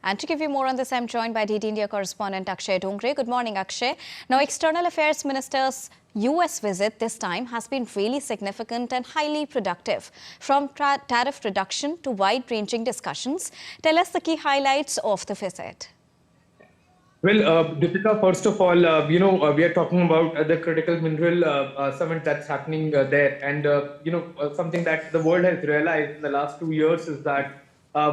And to give you more on this, I'm joined by DD India correspondent Akshay Dongre. Good morning, Akshay. Now, External Affairs Minister's US visit this time has been really significant and highly productive. From tariff reduction to wide-ranging discussions, tell us the key highlights of the visit. Well, Deepika, first of all, we are talking about the critical mineral summit that's happening there. And, something that the world has realized in the last 2 years is that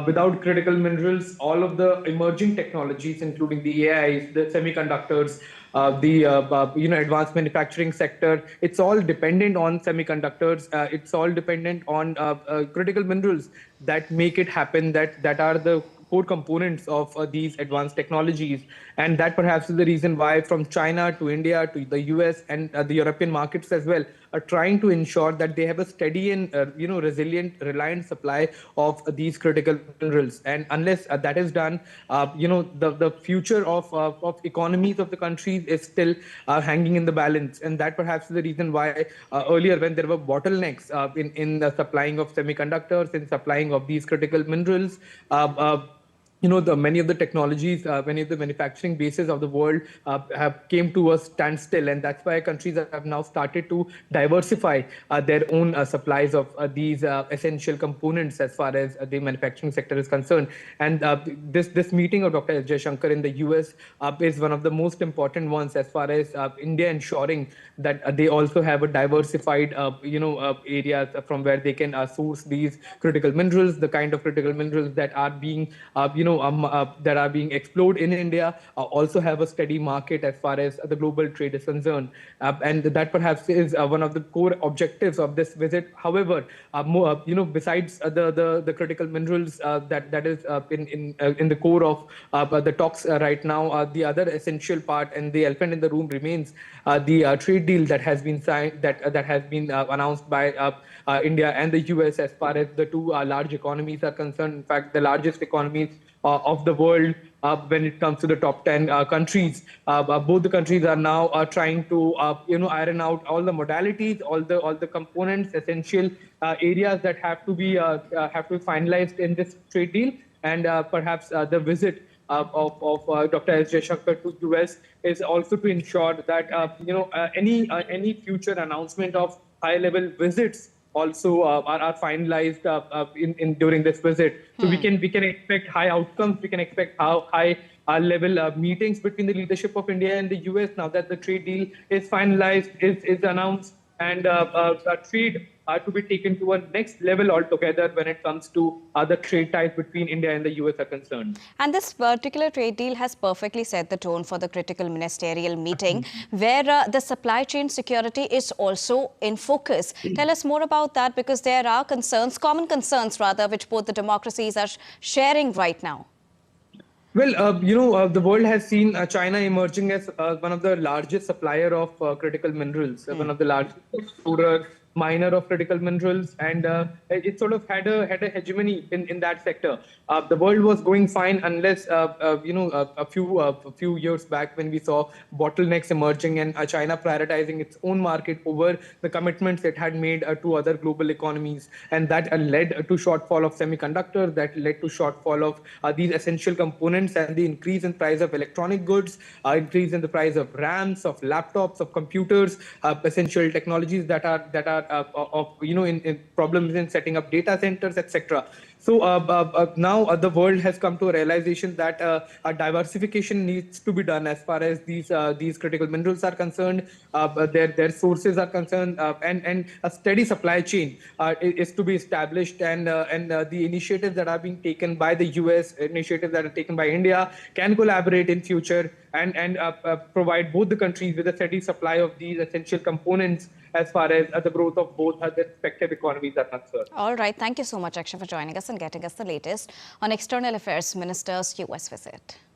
without critical minerals, all of the emerging technologies, including the AIs, the semiconductors, advanced manufacturing sector, it's all dependent on semiconductors. It's all dependent on critical minerals that make it happen, that are the core components of these advanced technologies. And that perhaps is the reason why from China to India to the US and the European markets as well are trying to ensure that they have a steady and resilient, reliant supply of these critical minerals. And unless that is done, the future of economies of the countries is still hanging in the balance. And that perhaps is the reason why earlier when there were bottlenecks in the supplying of semiconductors, in supplying of these critical minerals, many of the technologies, many of the manufacturing bases of the world have came to a standstill, and that's why countries have now started to diversify their own supplies of these essential components as far as the manufacturing sector is concerned. And this meeting of Dr. Jaishankar in the US is one of the most important ones as far as India ensuring that they also have a diversified, areas from where they can source these critical minerals, the kind of critical minerals that are being, that are being explored in India, also have a steady market as far as the global trade is concerned. And that perhaps is one of the core objectives of this visit. However, besides the critical minerals that is in the core of the talks right now, the other essential part and the elephant in the room remains the trade deal that has been signed, that has been announced by India and the US as far as the two large economies are concerned. In fact, the largest economies of the world when it comes to the top 10 countries. Both the countries are now trying to iron out all the modalities, all the components, essential areas that have to be finalized in this trade deal. And perhaps the visit of Dr. S. Jaishankar to US is also to ensure that any future announcement of high-level visits also are finalized during this visit. So we can expect high outcomes. We can expect how high level meetings between the leadership of India and the US now that the trade deal is finalized, is announced, and trade to be taken to a next level altogether when it comes to the trade ties between India and the US are concerned. And this particular trade deal has perfectly set the tone for the critical ministerial meeting, where the supply chain security is also in focus. Tell us more about that, because there are concerns, common concerns rather, which both the democracies are sharing right now. Well, the world has seen China emerging as one of the largest supplier of critical minerals, one of the largest explorer, miner of critical minerals, and it sort of had a hegemony in that sector. The world was going fine unless a few years back when we saw bottlenecks emerging and China prioritizing its own market over the commitments it had made to other global economies, and that led to shortfall of semiconductors, that led to shortfall of these essential components, and the increase in price of electronic goods, increase in the price of RAMs, of laptops, of computers, essential technologies that are in problems in setting up data centers, etc. So now the world has come to a realization that a diversification needs to be done as far as these critical minerals are concerned, their sources are concerned, and a steady supply chain is to be established. And the initiatives that are being taken by the US, initiatives that are taken by India, can collaborate in future and provide both the countries with a steady supply of these essential components as far as the growth of both their respective economies are concerned. All right. Thank you so much, Akshay, for joining us and getting us the latest on External Affairs Minister's US visit.